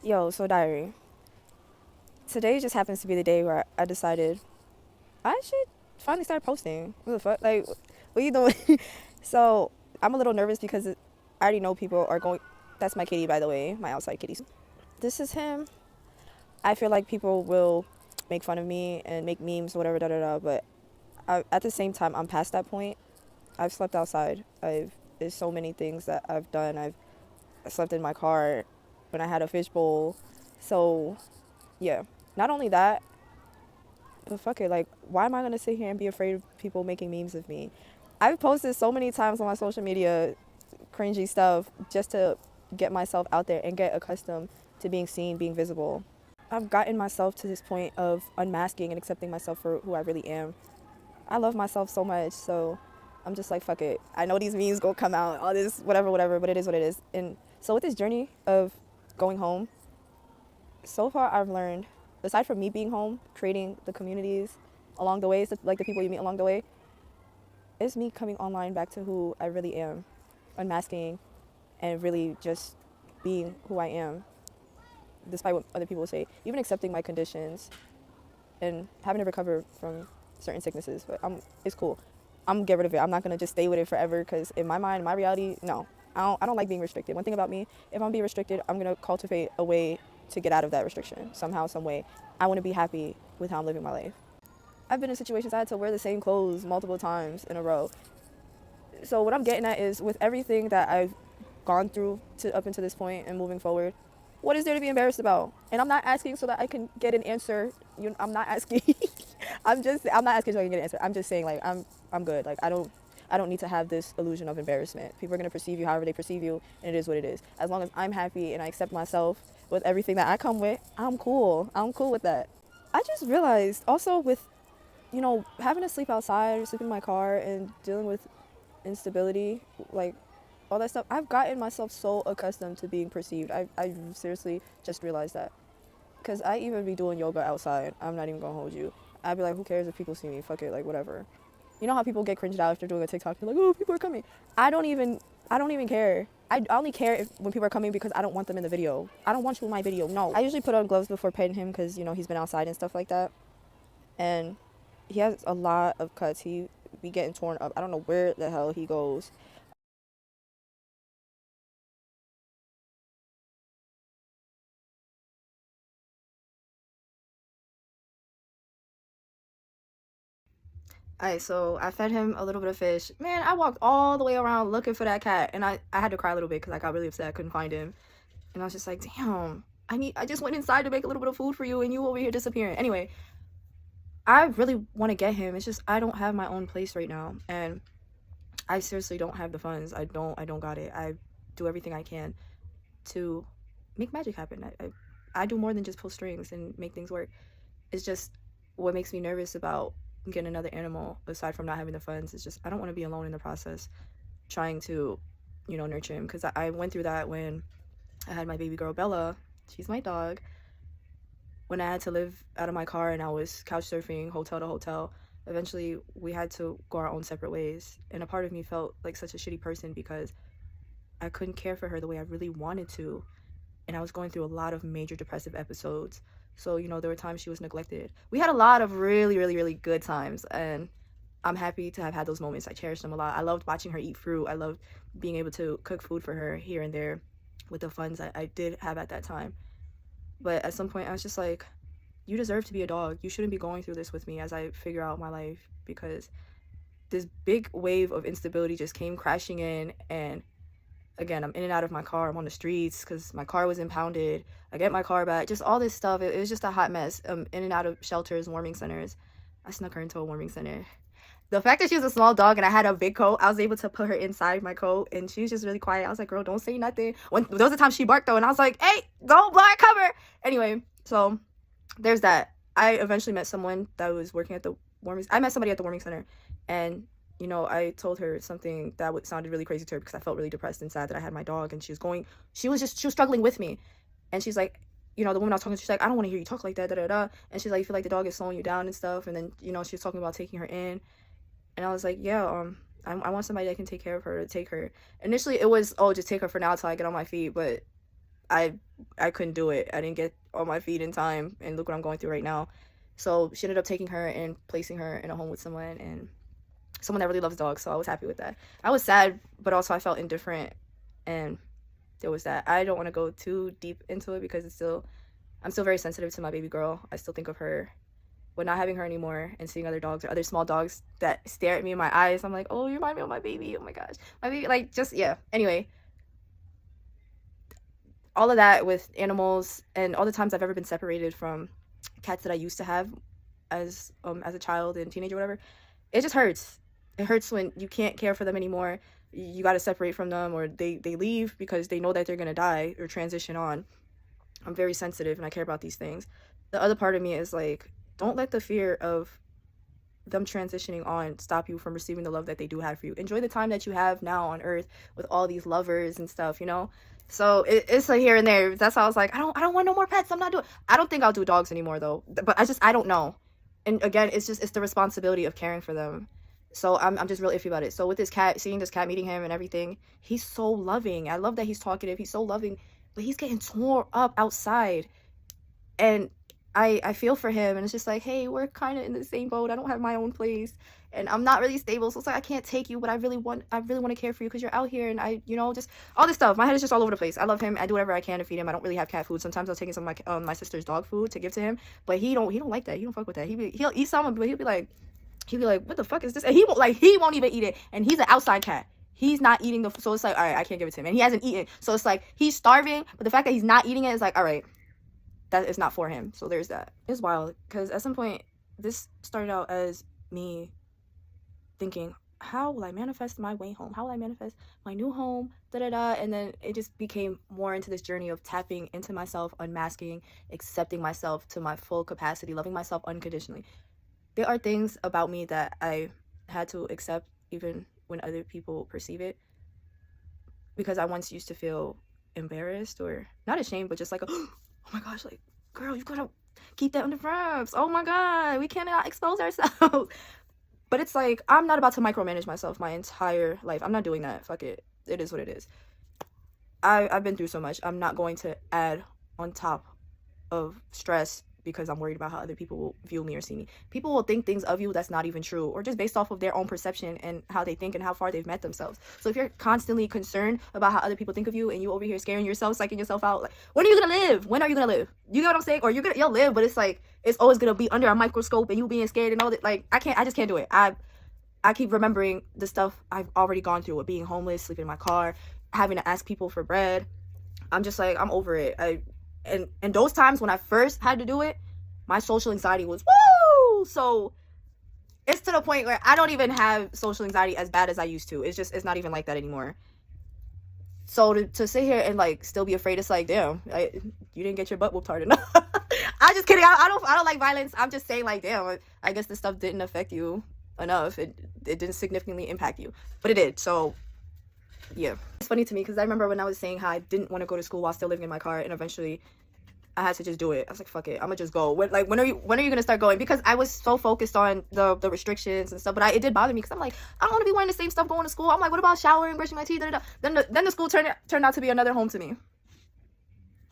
Yo, so diary. Today just happens to be the day where I decided I should finally start posting. What the fuck? Like, what are you doing? So I'm a little nervous because I already know people are going. That's my kitty, by the way, my outside kitty. This is him. I feel like people will make fun of me and make memes, whatever, da da da. But at the same time, I'm past that point. I've slept outside. There's so many things that I've done. I've slept in my car when I had a fishbowl. So yeah, not only that, but fuck it. Like, why am I gonna sit here and be afraid of people making memes of me? I've posted so many times on my social media, cringy stuff, just to get myself out there and get accustomed to being seen, being visible. I've gotten myself to this point of unmasking and accepting myself for who I really am. I love myself so much, so I'm just like, fuck it. I know these memes gonna come out, all this, whatever, whatever, but it is what it is. And so with this journey of going home, so far I've learned, aside from me being home, creating the communities along the way, like the people you meet along the way, it's me coming online back to who I really am, unmasking and really just being who I am, despite what other people say, even accepting my conditions and having to recover from certain sicknesses. But it's cool. I'm gonna get rid of it. I'm not gonna just stay with it forever because in my mind, my reality, no, I don't like being restricted. One thing about me, if I'm being restricted, I'm gonna cultivate a way to get out of that restriction somehow, some way. I want to be happy with how I'm living my life. I've been in situations I had to wear the same clothes multiple times in a row. So what I'm getting at is with everything that I've gone through to up until this point and moving forward, what is there to be embarrassed about? And I'm not asking so that I can get an answer. I'm not asking. I'm not asking so I can get an answer. I'm just saying like I'm good. Like I don't need to have this illusion of embarrassment. People are gonna perceive you however they perceive you, and it is what it is. As long as I'm happy and I accept myself with everything that I come with, I'm cool. I'm cool with that. I just realized also with having to sleep outside or sleep in my car and dealing with instability, like all that stuff, I've gotten myself so accustomed to being perceived. I seriously just realized that. Because I even be doing yoga outside. I'm not even going to hold you. I'd be like, who cares if people see me? Fuck it, like whatever. You know how people get cringed out after doing a TikTok? They're like, oh, people are coming. I don't even care. I only care when people are coming because I don't want them in the video. I don't want you in my video. No. I usually put on gloves before petting him because, he's been outside and stuff like that. And he has a lot of cuts. He be getting torn up. I don't know where the hell he goes. Alright, so I fed him a little bit of fish. Man, I walked all the way around looking for that cat, and I had to cry a little bit because I got really upset I couldn't find him. And I was just like, damn, I just went inside to make a little bit of food for you, and you over here disappearing. Anyway, I really want to get him. It's just I don't have my own place right now, and I seriously don't have the funds. I don't got it. I do everything I can to make magic happen. I do more than just pull strings and make things work. It's just what makes me nervous about getting another animal aside from not having the funds is just I don't want to be alone in the process trying to nurture him because I went through that when I had my baby girl Bella. She's my dog. When I had to live out of my car and I was couch surfing hotel to hotel, eventually we had to go our own separate ways, and a part of me felt like such a shitty person because I couldn't care for her the way I really wanted to, and I was going through a lot of major depressive episodes. So, there were times she was neglected. We had a lot of really, really, really good times, and I'm happy to have had those moments. I cherish them a lot. I loved watching her eat fruit. I loved being able to cook food for her here and there with the funds I did have at that time. But at some point, I was just like, you deserve to be a dog. You shouldn't be going through this with me as I figure out my life because this big wave of instability just came crashing in, and again, I'm in and out of my car. I'm on the streets because my car was impounded. I get my car back. Just all this stuff. It was just a hot mess. In and out of shelters, warming centers. I snuck her into a warming center. The fact that she was a small dog and I had a big coat, I was able to put her inside my coat, and she was just really quiet. I was like, girl, don't say nothing. When there was a time she barked though, and I was like, hey, don't blow our cover. Anyway, so there's that. I eventually met someone that was working at the warming. I met somebody at the warming center, and I told her something that sounded really crazy to her because I felt really depressed and sad that I had my dog, and she was struggling with me, and she's like, the woman I was talking to, she's like, I don't want to hear you talk like that, da da da, and she's like, you feel like the dog is slowing you down and stuff, and then she was talking about taking her in, and I was like, yeah, I want somebody that can take care of her, to take her. Initially, it was, oh, just take her for now till I get on my feet, but I couldn't do it. I didn't get on my feet in time, and look what I'm going through right now. So she ended up taking her and placing her in a home with someone, and someone that really loves dogs. So I was happy with that. I was sad, but also I felt indifferent, and there was that. I don't want to go too deep into it because I'm still very sensitive to my baby girl. I still think of her. But not having her anymore and seeing other dogs or other small dogs that stare at me in my eyes, I'm like, oh, you remind me of my baby. Oh my gosh, my baby. Like, just, yeah. Anyway, all of that with animals and all the times I've ever been separated from cats that I used to have as a child and teenager, whatever. It just hurts. It hurts when you can't care for them anymore. You got to separate from them, or they leave because they know that they're gonna die or transition on. I'm very sensitive and I care about these things. The other part of me is like, don't let the fear of them transitioning on stop you from receiving the love that they do have for you. Enjoy the time that you have now on earth with all these lovers and stuff, you know? So it's like here and there. That's how I was like, I don't want no more pets. I don't think I'll do dogs anymore though. But I don't know. And again, it's the responsibility of caring for them. So I'm just real iffy about it. So with this cat, seeing this cat, meeting him and everything, he's so loving. I love that he's talkative. He's so loving, but he's getting tore up outside. And I feel for him, and it's just like, hey, we're kind of in the same boat. I don't have my own place, and I'm not really stable, so it's like I can't take you, but I really want to care for you because you're out here, and just all this stuff. My head is just all over the place. I love him. I do whatever I can to feed him. I don't really have cat food. Sometimes I'll take in some of my sister's dog food to give to him, but he don't like that. He don't fuck with that. He'll eat some, but he'll be like, what the fuck is this? And he won't even eat it. And he's an outside cat. He's not eating so it's like, all right, I can't give it to him, and he hasn't eaten, so it's like he's starving, but the fact that he's not eating it is like, all right, that is not for him. So there's that. It's wild because at some point this started out as me thinking, how will I manifest my way home? How will I manifest my new home? And then it just became more into this journey of tapping into myself, unmasking, accepting myself to my full capacity, loving myself unconditionally. There are things about me that I had to accept even when other people perceive it, because I once used to feel embarrassed, or not ashamed, but just like oh my gosh, like, girl, you gotta keep that under wraps. Oh my god, we cannot expose ourselves. But it's like, I'm not about to micromanage myself my entire life. I'm not doing that. Fuck it. It is what it is. I've been through so much. I'm not going to add on top of stress because I'm worried about how other people will view me or see me. People will think things of you that's not even true, or just based off of their own perception and how they think and how far they've met themselves. So if you're constantly concerned about how other people think of you, and you over here scaring yourself, psyching yourself out, like, when are you gonna live? When are you gonna live? You get what I'm saying? Or you'll live, but it's like, it's always gonna be under a microscope and you being scared and all that. Like, I just can't do it. I keep remembering the stuff I've already gone through with being homeless, sleeping in my car, having to ask people for bread. I'm just like, I'm over it. And those times when I first had to do it, my social anxiety was woo. So it's to the point where I don't even have social anxiety as bad as I used to. It's not even like that anymore. So to sit here and like still be afraid, it's like, damn, you didn't get your butt whooped hard enough. I'm just kidding. I don't like violence. I'm just saying, like, damn, I guess this stuff didn't affect you enough. It didn't significantly impact you, but it did. So yeah, it's funny to me because I remember when I was saying how I didn't want to go to school while still living in my car, and eventually I had to just do it. I was like, fuck it, I'm gonna just go. When are you gonna start going? Because I was so focused on the restrictions and stuff, but it did bother me because I'm like, I don't want to be wearing the same stuff going to school. I'm like, what about showering, brushing my teeth? Then the school turned out to be another home to me.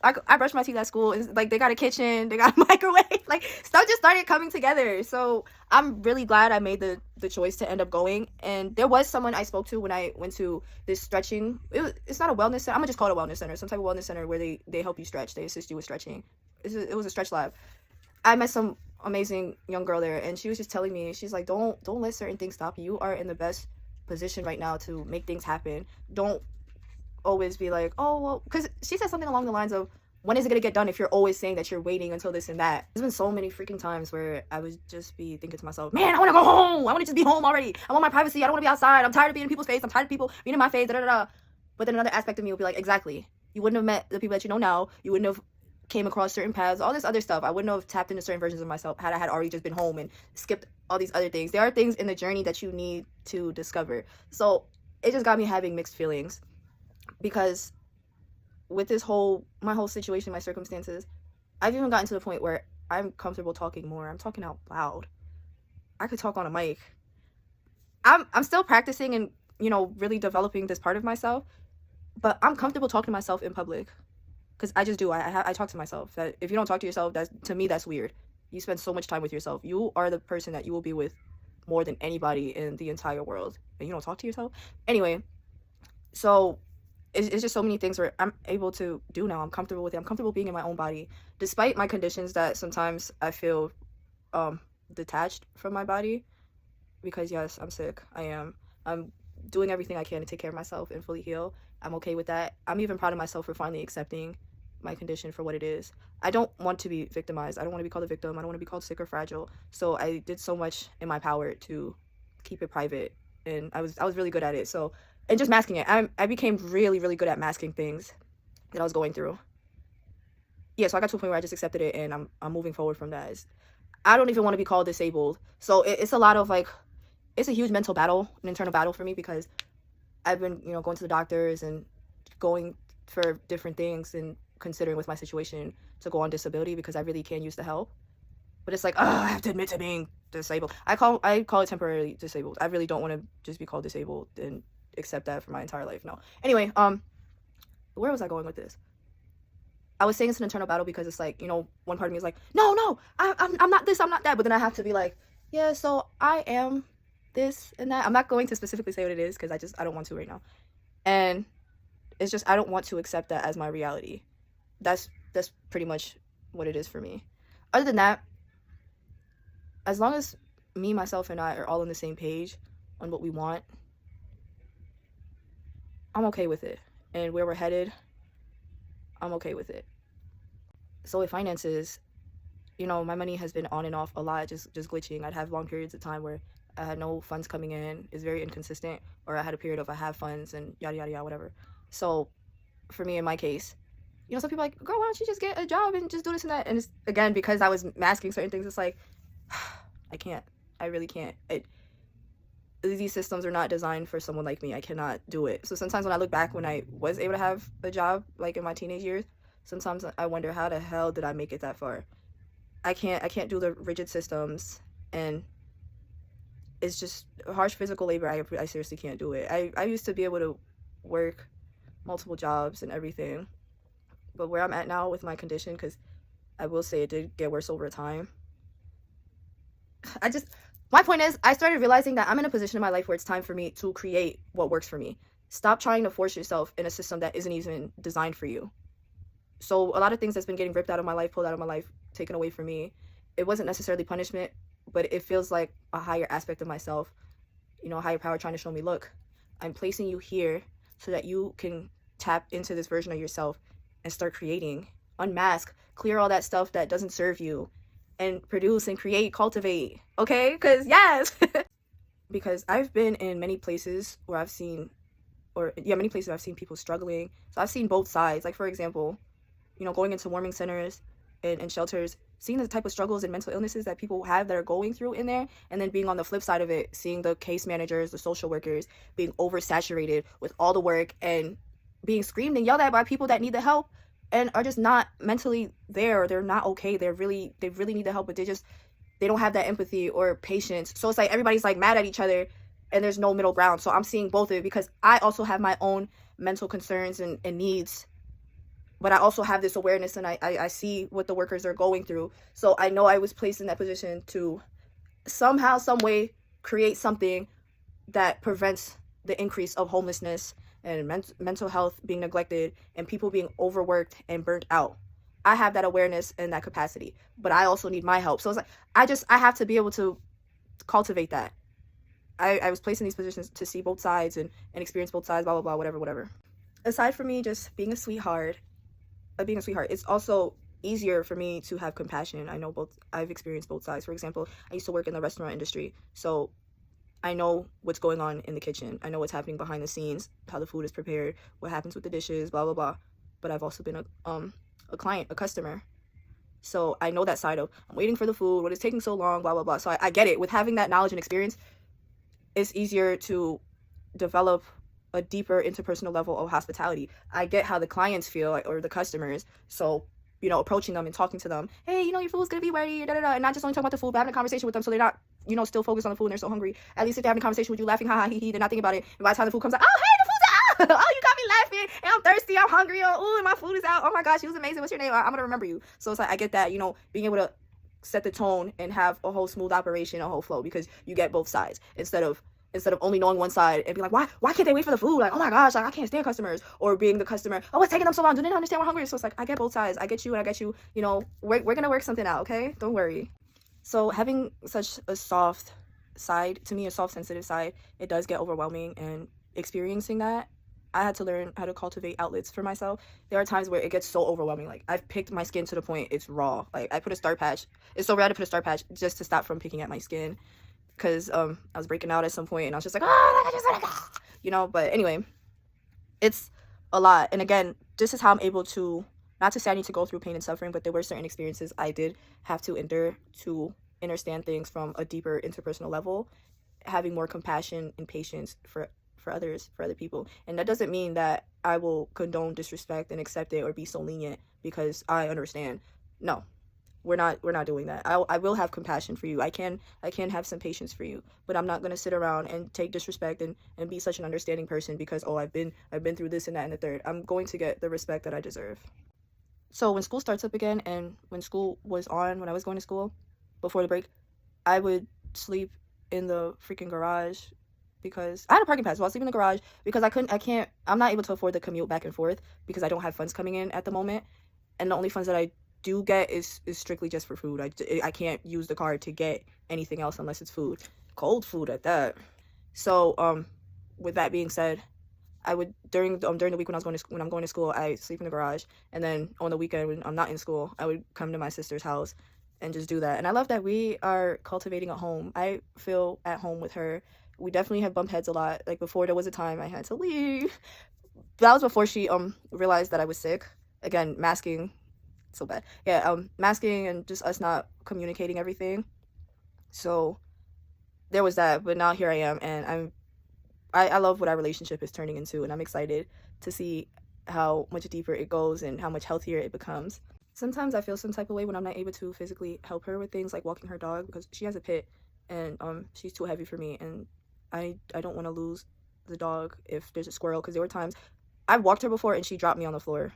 I brush my teeth at school. It's like they got a kitchen, they got a microwave. Like, stuff just started coming together. So I'm really glad I made the choice to end up going. And there was someone I spoke to when I went to this stretching. It's not a wellness center. I'm gonna just call it a wellness center. Some type of wellness center where they help you stretch. They assist you with stretching. It was a stretch lab. I met some amazing young girl there, and she was just telling me, she's like, don't let certain things stop you. You are in the best position right now to make things happen. Don't always be like, oh well, because she said something along the lines of, when is it gonna get done if you're always saying that you're waiting until this and that? There's been so many freaking times where I would just be thinking to myself, man, I want to go home. I want to just be home already. I want my privacy. I don't want to be outside. I'm tired of being in people's face. I'm tired of people being in my face. Da, da, da. But then another aspect of me would be like, exactly, you wouldn't have met the people that you know now. You wouldn't have came across certain paths, all this other stuff. I wouldn't have tapped into certain versions of myself had I had already just been home and skipped all these other things. There are things in the journey that you need to discover. So it just got me having mixed feelings, because with my whole situation, my circumstances, I've even gotten to the point where I'm comfortable talking more. I'm talking out loud. I could talk on a mic. I'm still practicing and, really developing this part of myself, but I'm comfortable talking to myself in public. because I just do. I talk to myself. That if you don't talk to yourself, that's, to me, that's weird. You spend so much time with yourself. You are the person that you will be with more than anybody in the entire world, and you don't talk to yourself. Anyway, so it's just so many things where I'm able to do now. I'm comfortable with it. I'm comfortable being in my own body, despite my conditions that sometimes I feel detached from my body. Because yes, I'm sick. I am. I'm doing everything I can to take care of myself and fully heal. I'm okay with that. I'm even proud of myself for finally accepting my condition for what it is. I don't want to be victimized. I don't want to be called a victim. I don't want to be called sick or fragile. So I did so much in my power to keep it private, and I was really good at it. So, and just masking it. I became really, really good at masking things that I was going through. Yeah, so I got to a point where I just accepted it, and I'm moving forward from that. I don't even want to be called disabled. So it's a lot of like, it's a huge mental battle, an internal battle for me, because I've been, going to the doctors and going for different things and considering with my situation to go on disability because I really can use the help. But it's like, oh, I have to admit to being disabled. I call it temporarily disabled. I really don't want to just be called disabled and accept that for my entire life. No. Anyway, where was I going with this? I was saying it's an internal battle because it's like, one part of me is like, no, I'm not this, I'm not that. But then I have to be like, yeah, so I am this and that. I'm not going to specifically say what it is because I don't want to right now. And it's just, I don't want to accept that as my reality. That's pretty much what it is for me. Other than that, as long as me, myself, and I are all on the same page on what we want, I'm okay with it. And where we're headed, I'm okay with it. So with finances, my money has been on and off a lot, just glitching. I'd have long periods of time where I had no funds coming in. It's very inconsistent. Or I had a period of I have funds and yada, yada, yada, whatever. So for me, in my case, some people are like, girl, why don't you just get a job and just do this and that? And it's, again, because I was masking certain things, it's like, I can't. I really can't. These systems are not designed for someone like me. I cannot do it. So sometimes when I look back when I was able to have a job, like in my teenage years, sometimes I wonder, how the hell did I make it that far? I can't do the rigid systems, and it's just harsh physical labor. I seriously can't do it. I used to be able to work multiple jobs and everything, but where I'm at now with my condition, because I will say it did get worse over time, my point is, I started realizing that I'm in a position in my life where it's time for me to create what works for me. Stop trying to force yourself in a system that isn't even designed for you. So a lot of things that's been getting ripped out of my life, pulled out of my life, taken away from me, it wasn't necessarily punishment, but it feels like a higher aspect of myself, a higher power trying to show me, look, I'm placing you here so that you can tap into this version of yourself and start creating, unmask, clear all that stuff that doesn't serve you, and produce and create, cultivate, okay? Because yes, because I've been in many places where I've seen people struggling. So I've seen both sides. Like, for example, going into warming centers and shelters, seeing the type of struggles and mental illnesses that people have that are going through in there, and then being on the flip side of it, seeing the case managers, the social workers being oversaturated with all the work and being screamed and yelled at by people that need the help and are just not mentally there, or they're not okay. They really need the help, but they don't have that empathy or patience. So it's like everybody's like mad at each other and there's no middle ground. So I'm seeing both of it because I also have my own mental concerns and needs, but I also have this awareness, and I see what the workers are going through. So I know I was placed in that position to somehow, some way create something that prevents the increase of homelessness and mental health being neglected and people being overworked and burnt out. I have that awareness and that capacity, but I also need my help. So it's like, I have to be able to cultivate that. I was placed in these positions to see both sides and experience both sides, blah, blah, blah, whatever. Aside from me just being a sweetheart, it's also easier for me to have compassion. I've experienced both sides. For example, I used to work in the restaurant industry, so I know what's going on in the kitchen. I know what's happening behind the scenes, how the food is prepared, what happens with the dishes, blah, blah, blah. But I've also been a client, a customer. So I know that side of, I'm waiting for the food, what is taking so long, blah, blah, blah. So I get it. With having that knowledge and experience, it's easier to develop a deeper interpersonal level of hospitality. I get how the clients feel, or the customers. So, approaching them and talking to them, hey, your food's gonna be ready, da da da, and not just only talking about the food, but having a conversation with them so they're not, still focused on the food and they're so hungry. At least if they're having a conversation with you, laughing, ha ha, he, they're not thinking about it. And by the time the food comes out, oh, hey, the food's out! you got me laughing, and I'm thirsty, I'm hungry, oh, my food is out, oh my gosh, you was amazing, what's your name? I'm gonna remember you. So it's like I get that, being able to set the tone and have a whole smooth operation, a whole flow, because you get both sides instead of only knowing one side and be like, why can't they wait for the food? Like, oh my gosh, like I can't stand customers, or being the customer, oh, it's taking them so long, do they not understand we're hungry? So it's like I get both sides. I get you and I get you. We're gonna work something out, okay? Don't worry. So having such a soft side, to me, a soft, sensitive side, it does get overwhelming, and experiencing that, I had to learn how to cultivate outlets for myself. There are times where it gets so overwhelming. Like, I've picked my skin to the point it's raw. Like, I put a star patch. It's so rad to put a star patch just to stop from picking at my skin, because I was breaking out at some point and I was just like, I just want to go, but anyway, it's a lot. And again, this is how I'm able to, not to say I need to go through pain and suffering, but there were certain experiences I did have to endure to understand things from a deeper interpersonal level, having more compassion and patience for others, for other people. And that doesn't mean that I will condone disrespect and accept it or be so lenient because I understand. No, we're not doing that. I will have compassion for you. I can have some patience for you, but I'm not going to sit around and take disrespect and be such an understanding person because, oh, I've been through this and that and the third. I'm going to get the respect that I deserve. So when school starts up again, and when school was on, when I was going to school before the break, I would sleep in the freaking garage because I had a parking pass. So I'll sleep in the garage because I'm not able to afford the commute back and forth because I don't have funds coming in at the moment. And the only funds that I do get is strictly just for food. I can't use the card to get anything else unless it's food. Cold food at that. So with that being said, I would during the week when I'm going to school, I sleep in the garage, and then on the weekend when I'm not in school, I would come to my sister's house and just do that. And I love that we are cultivating a home. I feel at home with her. We definitely have bumped heads a lot. Like, before, there was a time I had to leave. That was before she realized that I was sick. Again, masking, so bad. Yeah, masking and just us not communicating everything. So there was that, but now here I am, and I love what our relationship is turning into, and I'm excited to see how much deeper it goes and how much healthier it becomes. Sometimes I feel some type of way when I'm not able to physically help her with things like walking her dog, because she has a pit and she's too heavy for me, and I don't want to lose the dog if there's a squirrel, because there were times I've walked her before and she dropped me on the floor.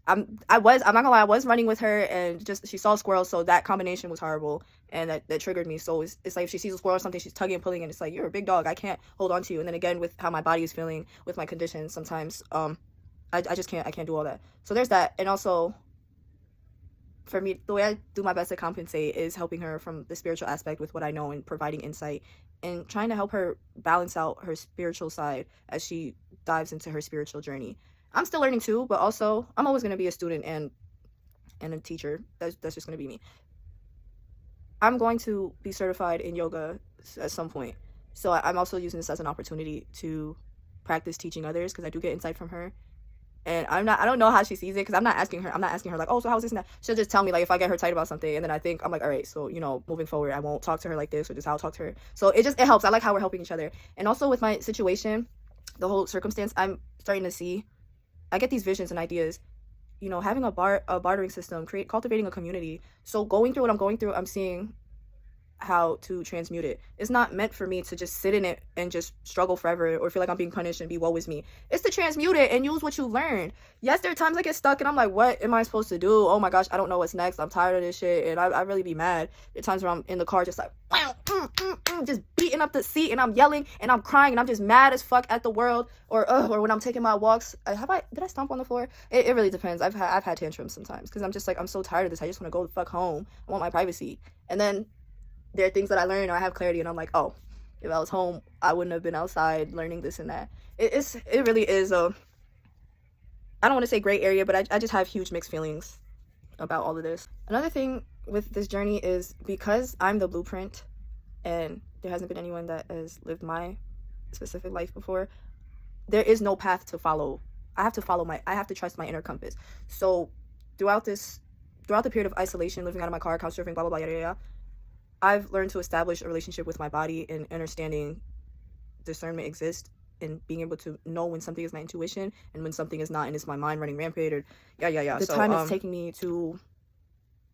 I'm not gonna lie, I was running with her and just she saw a squirrel, so that combination was horrible, and that triggered me. So it's like if she sees a squirrel or something, she's tugging and pulling, and it's like, you're a big dog, I can't hold on to you. And then again, with how my body is feeling with my condition, sometimes I just can't do all that. So there's that. And also, for me, the way I do my best to compensate is helping her from the spiritual aspect with what I know and providing insight and trying to help her balance out her spiritual side as she dives into her spiritual journey. I'm still learning too, but also I'm always going to be a student and a teacher. That's just going to be me. I'm going to be certified in yoga at some point. So I'm also using this as an opportunity to practice teaching others, because I do get insight from her. And I don't know how she sees it, because I'm not asking her like, oh, so how is this and that. She'll just tell me, like, if I get her tight about something, and then I'm like, all right, so, moving forward, I won't talk to her like this, or just how I'll talk to her. So it helps. I like how we're helping each other. And also with my situation, the whole circumstance, I'm starting to see, I get these visions and ideas, having a bartering system, cultivating a community. So going through what I'm going through, I'm seeing how to transmute it. It's not meant for me to just sit in it and just struggle forever or feel like I'm being punished and be woe is me. It's to transmute it and use what you learned. Yes, there are times I get stuck and I'm like, what am I supposed to do? Oh my gosh, I don't know what's next. I'm tired of this shit, and I really be mad. There are times where I'm in the car just like just beating up the seat, and I'm yelling and I'm crying and I'm just mad as fuck at the world, or when I'm taking my walks. Did I stomp on the floor? It really depends. I've had tantrums sometimes because I'm just like, I'm so tired of this. I just want to go the fuck home. I want my privacy. And then there are things that I learn, or I have clarity, and I'm like, oh, if I was home, I wouldn't have been outside learning this and that. It really is I don't want to say gray area, but I just have huge mixed feelings about all of this. Another thing with this journey is, because I'm the blueprint and there hasn't been anyone that has lived my specific life before, there is no path to follow. I have to trust my inner compass. So throughout the period of isolation, living out of my car, couch surfing, blah, blah, blah, yada, yada, I've learned to establish a relationship with my body and understanding discernment exists, and being able to know when something is my intuition and when something is not, and it's my mind running rampant, or The time it's taking me to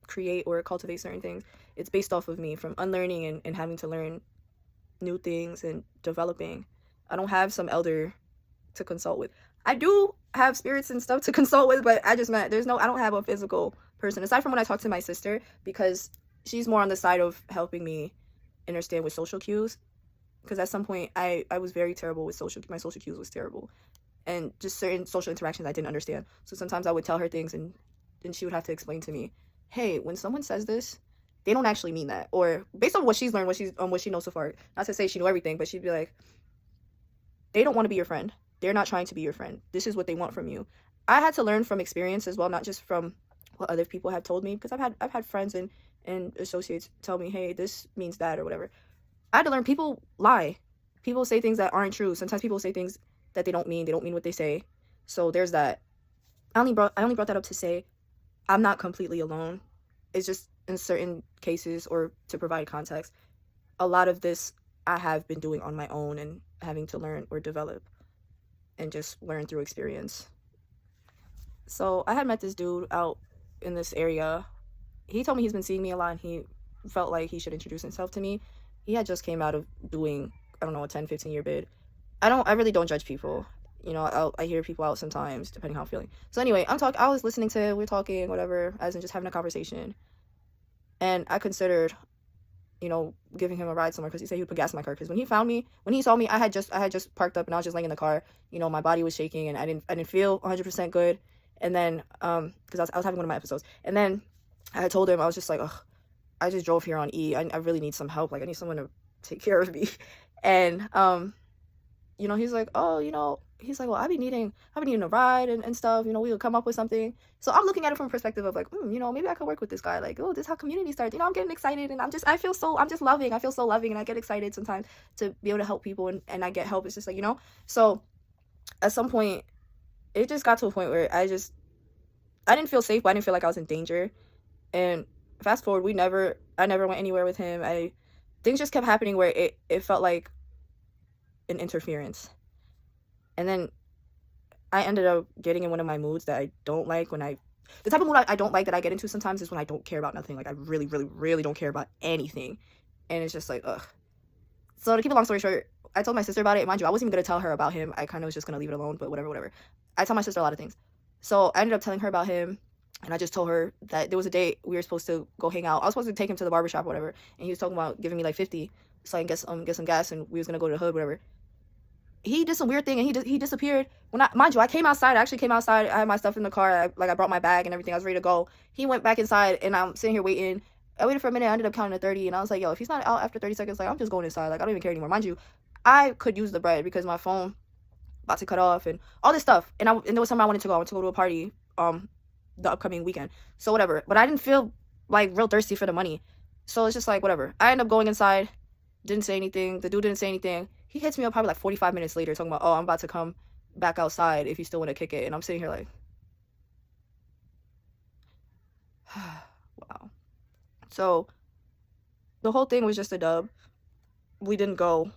create or cultivate certain things, it's based off of me from unlearning and having to learn new things and developing. I don't have some elder to consult with. I do have spirits and stuff to consult with, but I just meant I don't have a physical person aside from when I talk to my sister, because she's more on the side of helping me understand with social cues. Because at some point I was very terrible with my social cues was terrible, and just certain social interactions I didn't understand. So sometimes I would tell her things, and then she would have to explain to me, hey, when someone says this, they don't actually mean that. Or based on what she's learned, what she knows so far, not to say she knew everything, but she'd be like, they don't want to be your friend. They're not trying to be your friend. This is what they want from you. I had to learn from experience as well, not just from what other people have told me, because I've had friends and associates tell me, hey, this means that or whatever. I had to learn people lie. People say things that aren't true. Sometimes people say things that they don't mean. They don't mean what they say. So there's that. I only brought that up to say I'm not completely alone. It's just in certain cases, or to provide context, a lot of this I have been doing on my own and having to learn or develop and just learn through experience. So I had met this dude out in this area. He told me he's been seeing me a lot and he felt like he should introduce himself to me. He had just came out of doing, I don't know, a 10-15 year bid. I really don't judge people. You know, I hear people out sometimes, depending how I'm feeling. So anyway, I was listening to him, we're talking, whatever, as in just having a conversation. And I considered, you know, giving him a ride somewhere, because he said he would put gas in my car. Because when he saw me, I had just parked up and I was just laying in the car. You know, my body was shaking and I didn't feel 100% good. And then, because I was having one of my episodes. And then I had told him, I was just like, ugh, I just drove here on E. I really need some help. Like, I need someone to take care of me. And, you know, he's like, oh, you know, he's like, well, I've been needing a ride and stuff. You know, we would come up with something. So I'm looking at it from a perspective of like, you know, maybe I could work with this guy. Like, oh, this is how community starts. You know, I'm getting excited and I'm just loving. I feel so loving, and I get excited sometimes to be able to help people, and I get help. It's just like, you know, so at some point, it just got to a point where I didn't feel safe, but I didn't feel like I was in danger. And fast forward, I never went anywhere with him. Things just kept happening where it felt like an interference. And then I ended up getting in one of my moods that I don't like. The type of mood I don't like that I get into sometimes is when I don't care about nothing. Like, I really, really, really don't care about anything. And it's just like, ugh. So to keep a long story short, I told my sister about it. Mind you, I wasn't even going to tell her about him. I kind of was just going to leave it alone, but whatever. I tell my sister a lot of things. So I ended up telling her about him. And I just told her that there was a date we were supposed to go hang out. I was supposed to take him to the barbershop or whatever. And he was talking about giving me like 50 so I can get some gas, and we was going to go to the hood, whatever. He did some weird thing, and he disappeared. Mind you, I came outside. I actually came outside. I had my stuff in the car. I brought my bag and everything. I was ready to go. He went back inside, and I'm sitting here waiting. I waited for a minute. I ended up counting to 30, and I was like, yo, if he's not out after 30 seconds, like, I'm just going inside. Like, I don't even care anymore. Mind you, I could use the bread because my phone about to cut off and all this stuff. And there was somewhere I wanted to go. I wanted to go to a party the upcoming weekend. So whatever. But I didn't feel like real thirsty for the money. So it's just like, whatever. I ended up going inside. Didn't say anything. The dude didn't say anything. He hits me up probably like 45 minutes later talking about, oh, I'm about to come back outside if you still want to kick it. And I'm sitting here like, wow. So the whole thing was just a dub. We didn't go.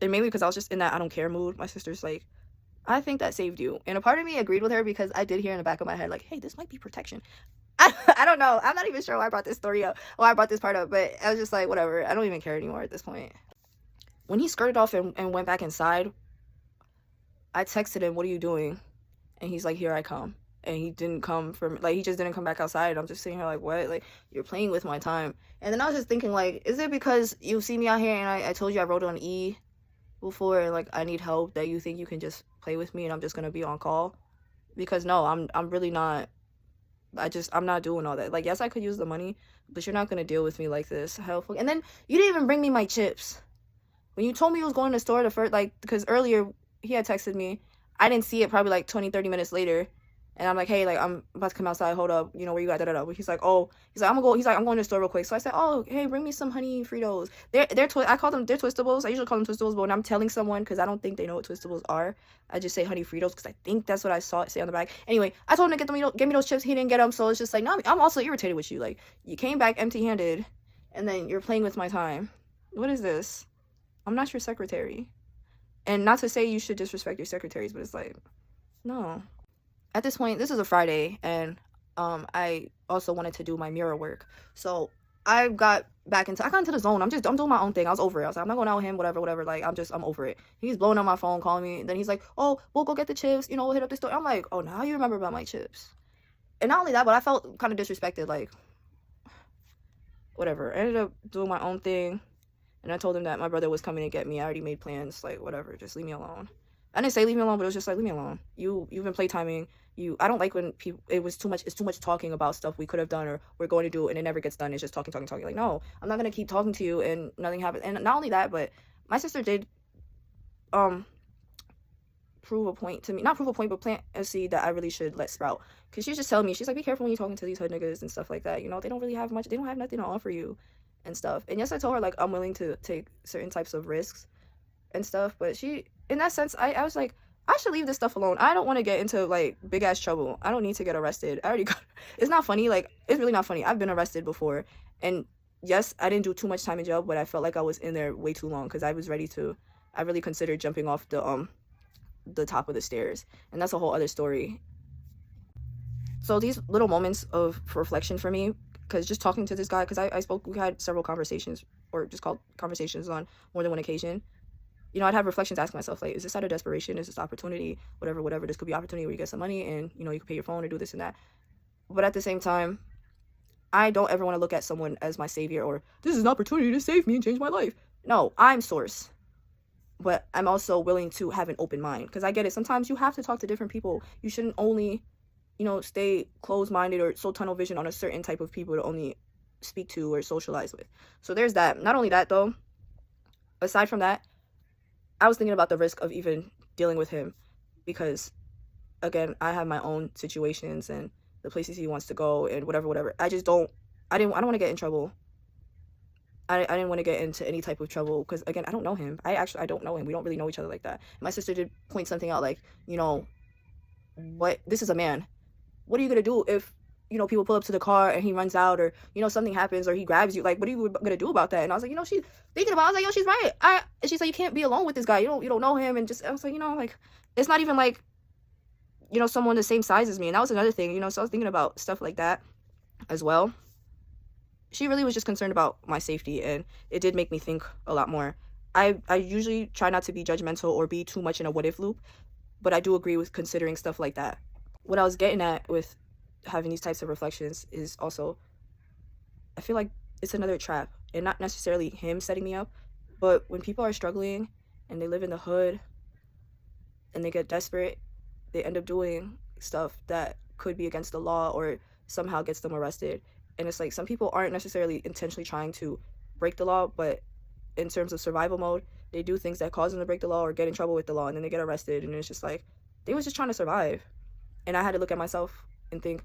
And mainly because I was just in that I don't care mood. My sister's like, I think that saved you. And a part of me agreed with her because I did hear in the back of my head, like, hey, this might be protection. I don't know. I'm not even sure why I brought this story up. Why I brought this part up. But I was just like, whatever. I don't even care anymore at this point. When he skirted off and went back inside, I texted him, what are you doing? And he's like, here I come. And he didn't come from, like, he just didn't come back outside. And I'm just sitting here like, what? Like, you're playing with my time. And then I was just thinking, like, is it because you see me out here and I told you I wrote on E before and, like, I need help that you think you can just play with me and I'm just going to be on call? Because, no, I'm really not. I'm not doing all that. Like, yes, I could use the money, but you're not going to deal with me like this. Helpful. And then you didn't even bring me my chips. When you told me you was going to the store the first, like, because earlier he had texted me. I didn't see it probably like 20-30 minutes later. And I'm like, hey, like, I'm about to come outside. Hold up. You know, where you got da-da-da. But he's like, oh. He's like, I'm going to the store real quick. So I said, oh, hey, bring me some honey Fritos. I call them, they're Twistables. I usually call them Twistables. But when I'm telling someone, because I don't think they know what Twistables are, I just say honey Fritos because I think that's what I saw it say on the back. Anyway, I told him to get me those chips. He didn't get them. So it's just like, no, I'm also irritated with you. Like, you came back empty-handed and then you're playing with my time. What is this? I'm not your secretary. And not to say you should disrespect your secretaries, but it's like, no. At this point, this is a Friday, and I also wanted to do my mirror work. So I got I got into the zone. I'm doing my own thing. I was over it. I was like, I'm not going out with him, whatever. Like, I'm over it. He's blowing up my phone, calling me. Then he's like, oh, we'll go get the chips. You know, we'll hit up the store. I'm like, oh, now you remember about my chips. And not only that, but I felt kind of disrespected. Like, whatever. I ended up doing my own thing. And I told him that my brother was coming to get me. I already made plans. Like, whatever. Just leave me alone. I didn't say leave me alone, but it was just like, leave me alone. You've been playtiming. I don't like when people, it's too much talking about stuff we could have done or we're going to do, and it never gets done. It's just talking. Like, no, I'm not going to keep talking to you and nothing happens. And not only that, but my sister did prove a point to me, not prove a point, but plant a seed that I really should let sprout. Because she's just telling me, she's like, be careful when you're talking to these hood niggas and stuff like that. You know, they don't really have much, they don't have nothing to offer you and stuff. And yes, I told her, like, I'm willing to take certain types of risks and stuff, but she, in that sense, I was like, I should leave this stuff alone. I don't want to get into, like, big ass trouble. I don't need to get arrested. I already got, it's not funny. Like, it's really not funny. I've been arrested before, and yes, I didn't do too much time in jail, but I felt like I was in there way too long because I really considered jumping off the top of the stairs, and that's a whole other story. So these little moments of reflection for me, because just talking to this guy, because we had several conversations, or just called conversations on more than one occasion. You know, I'd have reflections, ask myself, like, is this out of desperation? Is this opportunity? Whatever. This could be opportunity where you get some money and, you know, you can pay your phone or do this and that. But at the same time, I don't ever want to look at someone as my savior or this is an opportunity to save me and change my life. No, I'm source. But I'm also willing to have an open mind, because I get it. Sometimes you have to talk to different people. You shouldn't only, you know, stay closed-minded or so tunnel vision on a certain type of people to only speak to or socialize with. So there's that. Not only that, though, aside from that, I was thinking about the risk of even dealing with him because, again, I have my own situations and the places he wants to go and whatever. I don't want to get in trouble. I didn't want to get into any type of trouble because, again, I don't know him. I don't know him. We don't really know each other like that. My sister did point something out, like, you know, this is a man. What are you going to do if, you know, people pull up to the car and he runs out, or, you know, something happens or he grabs you? Like, what are you going to do about that? And I was like, you know, she's thinking about it. I was like, yo, she's right. And she's like, you can't be alone with this guy. You don't know him. And just, I was like, you know, like, it's not even like, you know, someone the same size as me. And that was another thing, you know, so I was thinking about stuff like that as well. She really was just concerned about my safety, and it did make me think a lot more. I usually try not to be judgmental or be too much in a what if loop, but I do agree with considering stuff like that. What I was getting at with having these types of reflections is also, I feel like it's another trap, and not necessarily him setting me up, but when people are struggling and they live in the hood and they get desperate, they end up doing stuff that could be against the law or somehow gets them arrested. And it's like, some people aren't necessarily intentionally trying to break the law, but in terms of survival mode, they do things that cause them to break the law or get in trouble with the law, and then they get arrested, and it's just like, they was just trying to survive. And I had to look at myself and think,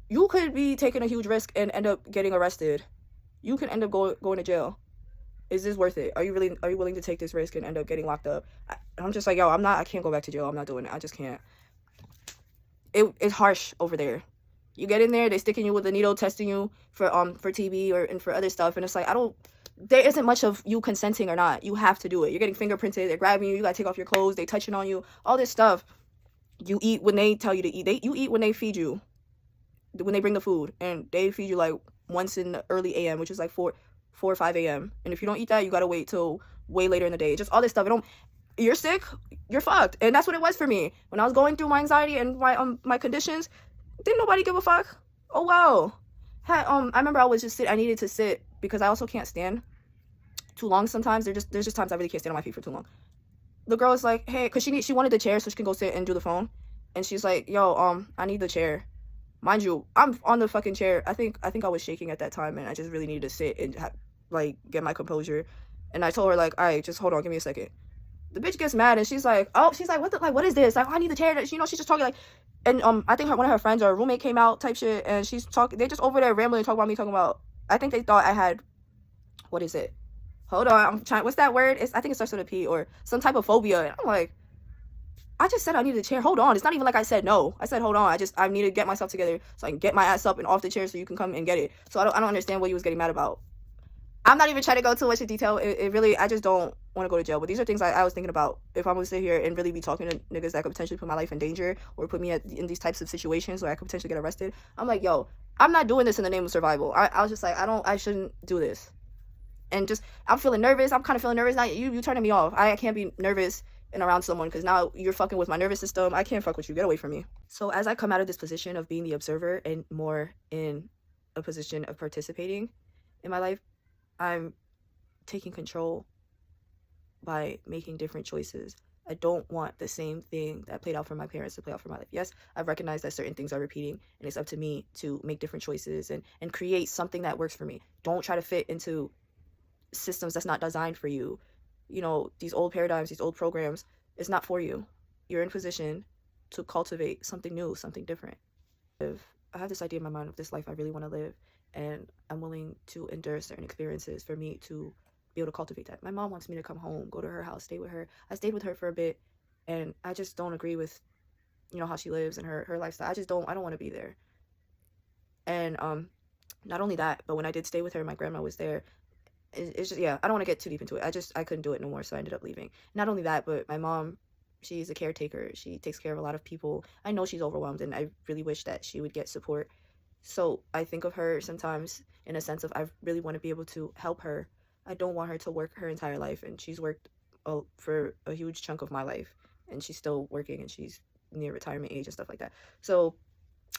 you could be taking a huge risk and end up getting arrested. You can end up going to jail. Is this worth it? Are you willing to take this risk and end up getting locked up? I'm just like, yo, I can't go back to jail. I'm not doing it. I just can't. It's harsh over there. You get in there, they sticking you with a needle, testing you for TB and for other stuff, and it's like, there isn't much of you consenting or not. You have to do it. You're getting fingerprinted, they're grabbing you, you gotta take off your clothes, they touching on you, all this stuff. You eat when they tell you to eat. You eat when they feed you, when they bring the food, and they feed you like once in the early AM, which is like 4 or 5 AM. And if you don't eat that, you gotta wait till way later in the day. Just all this stuff. You're sick, you're fucked. And that's what it was for me. When I was going through my anxiety and my conditions, didn't nobody give a fuck. Oh wow. I remember I needed to sit because I also can't stand too long sometimes. There's just times I really can't stand on my feet for too long. The girl was like, hey, because she wanted the chair so she can go sit and do the phone. And she's like, yo, I need the chair. Mind you, I'm on the fucking chair. I think I was shaking at that time, and I just really needed to sit and get my composure. And I told her, like, all right, just hold on, give me a second. The bitch gets mad, and she's like, what is this? Like, oh, I need the chair. You know, she's just talking like, and I think one of her friends or a roommate came out type shit, and she's talking. They're just over there rambling, talking about me, talking about. I think they thought I had, what is it? Hold on, I'm trying. What's that word? I think it starts with a P, or some type of phobia. And I'm like, I just said I needed a chair. Hold on. It's not even like I said no. I said hold on. I need to get myself together so I can get my ass up and off the chair so you can come and get it. So I don't understand what you was getting mad about. I'm not even trying to go too much in detail. It really, I just don't want to go to jail. But these are things I was thinking about. If I'm going to sit here and really be talking to niggas that could potentially put my life in danger or put me in these types of situations where I could potentially get arrested, I'm like, yo, I'm not doing this in the name of survival. I was just like, I shouldn't do this. And just, I'm feeling nervous. I'm kind of feeling nervous. Now you turning me off. I can't be nervous and around someone because now you're fucking with my nervous system. I can't fuck with you. Get away from me. So as I come out of this position of being the observer and more in a position of participating in my life, I'm taking control by making different choices. I don't want the same thing that played out for my parents to play out for my life. Yes, I've recognized that certain things are repeating, and it's up to me to make different choices and create something that works for me. Don't try to fit into systems that's not designed for you. You know, these old paradigms, these old programs, it's not for you. You're in position to cultivate something new, something different. If I have this idea in my mind of this life I really want to live, and I'm willing to endure certain experiences for me to be able to cultivate that. My mom wants me to come home, go to her house, stay with her. I stayed with her for a bit, and I just don't agree with, you know, how she lives and her lifestyle. I don't want to be there. And not only that, but when I did stay with her, my grandma was there. It's just, yeah, I don't want to get too deep into it. I couldn't do it no more, so I ended up leaving. Not only that, but my mom, she's a caretaker. She takes care of a lot of people. I know she's overwhelmed, and I really wish that she would get support. So I think of her sometimes in a sense of I really want to be able to help her. I don't want her to work her entire life, and she's worked for a huge chunk of my life, and she's still working, and she's near retirement age and stuff like that. So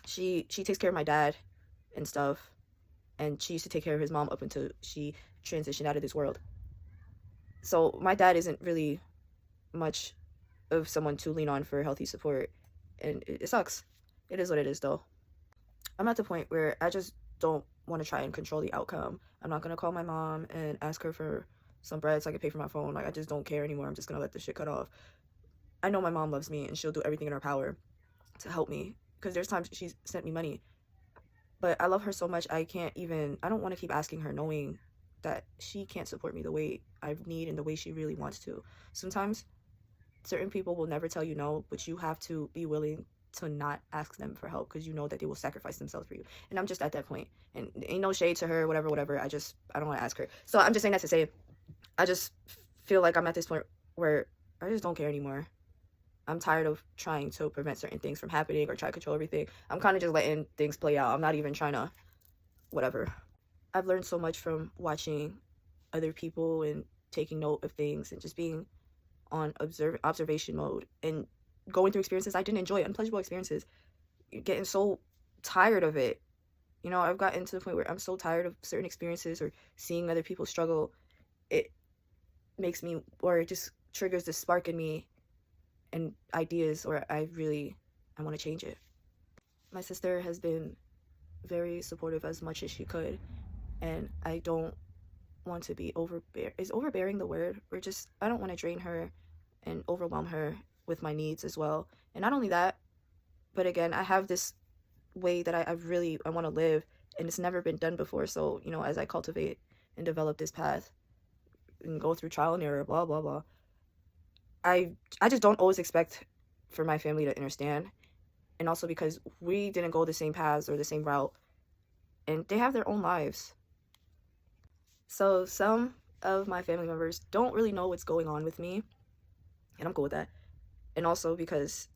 she takes care of my dad and stuff, and she used to take care of his mom up until she transitioned out of this world. So my dad isn't really much of someone to lean on for healthy support, and it sucks. It is what it is, though. I'm at the point where I just don't want to try and control the outcome. I'm not going to call my mom and ask her for some bread so I can pay for my phone. Like, I just don't care anymore. I'm just going to let this shit cut off. I know my mom loves me, and she'll do everything in her power to help me, because there's times she's sent me money. But I love her so much, I don't want to keep asking her, knowing that she can't support me the way I need and the way she really wants to. Sometimes certain people will never tell you no, but you have to be willing to not ask them for help, because you know that they will sacrifice themselves for you. And I'm just at that point, and ain't no shade to her, whatever. I don't want to ask her. So I'm just saying that to say, I just feel like I'm at this point where I just don't care anymore. I'm tired of trying to prevent certain things from happening or try to control everything. I'm kind of just letting things play out. I'm not even trying to whatever. I've learned so much from watching other people and taking note of things and just being on observation mode and going through experiences I didn't enjoy, unpleasurable experiences, getting so tired of it. You know, I've gotten to the point where I'm so tired of certain experiences or seeing other people struggle. It makes me, or it just triggers this spark in me and ideas, or I want to change it. My sister has been very supportive as much as she could, and I don't want to be is overbearing the word? Or just, I don't want to drain her and overwhelm her with my needs as well. And not only that, but again, I have this way that I want to live, and it's never been done before. So, you know, as I cultivate and develop this path and go through trial and error, blah, blah, blah, I just don't always expect for my family to understand. And also because we didn't go the same paths or the same route, and they have their own lives. So some of my family members don't really know what's going on with me, and I'm cool with that. And also because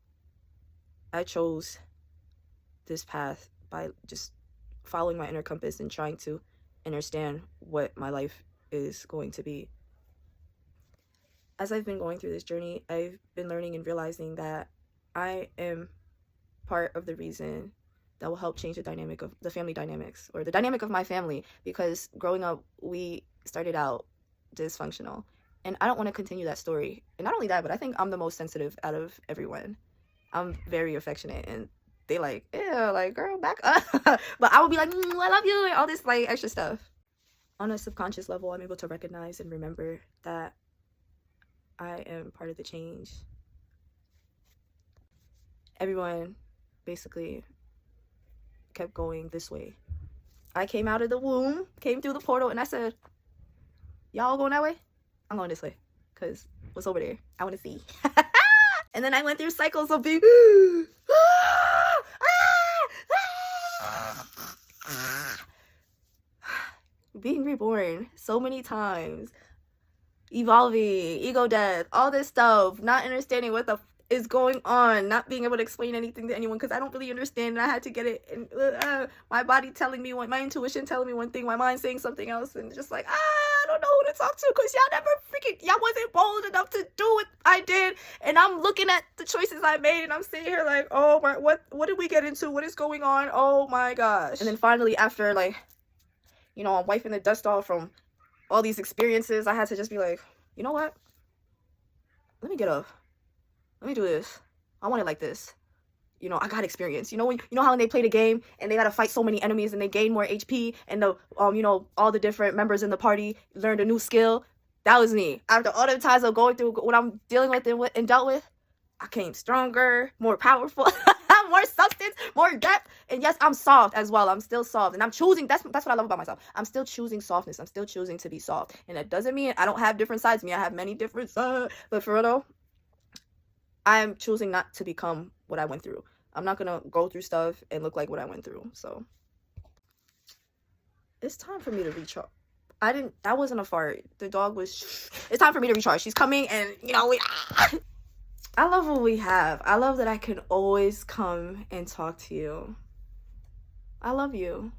I chose this path by just following my inner compass and trying to understand what my life is going to be. As I've been going through this journey, I've been learning and realizing that I am part of the reason that will help change the dynamic of the family dynamics, or the dynamic of my family, because growing up, we started out dysfunctional, and I don't want to continue that story. And not only that, but I think I'm the most sensitive out of everyone. I'm very affectionate, and they like, yeah, like, girl, back up. But I would be like, I love you, and all this like extra stuff. On a subconscious level, I'm able to recognize and remember that I am part of the change. Everyone basically kept going this way. I came out of the womb, came through the portal, and I said, y'all going that way? I'm going this way, because what's over there? I want to see. And then I went through cycles of being being reborn so many times, evolving, ego death, all this stuff, not understanding what the is going on? Not being able to explain anything to anyone because I don't really understand, and I had to get it. And my body telling me my intuition telling me one thing, my mind saying something else, and just like, I don't know who to talk to because y'all wasn't bold enough to do what I did. And I'm looking at the choices I made, and I'm sitting here like, oh my, what did we get into? What is going on? Oh my gosh. And then finally, after like, you know, I'm wiping the dust off from all these experiences, I had to just be like, you know what? Let me get up. Let me do this. I want it like this. You know, I got experience. You know how when they play the game and they gotta fight so many enemies and they gain more HP and the you know, all the different members in the party learned a new skill. That was me. After all the times of going through what I'm dealing with and dealt with, I came stronger, more powerful, more substance, more depth. And yes, I'm soft as well. I'm still soft, and I'm choosing. That's what I love about myself. I'm still choosing softness. I'm still choosing to be soft, and that doesn't mean I don't have different sides of me. I have many different sides, but for real though, I am choosing not to become what I went through. I'm not gonna go through stuff and look like what I went through. So it's time for me to recharge. That wasn't a fart. The dog was. It's time for me to recharge. She's coming, and you know I love what we have. I love that I can always come and talk to you. I love you.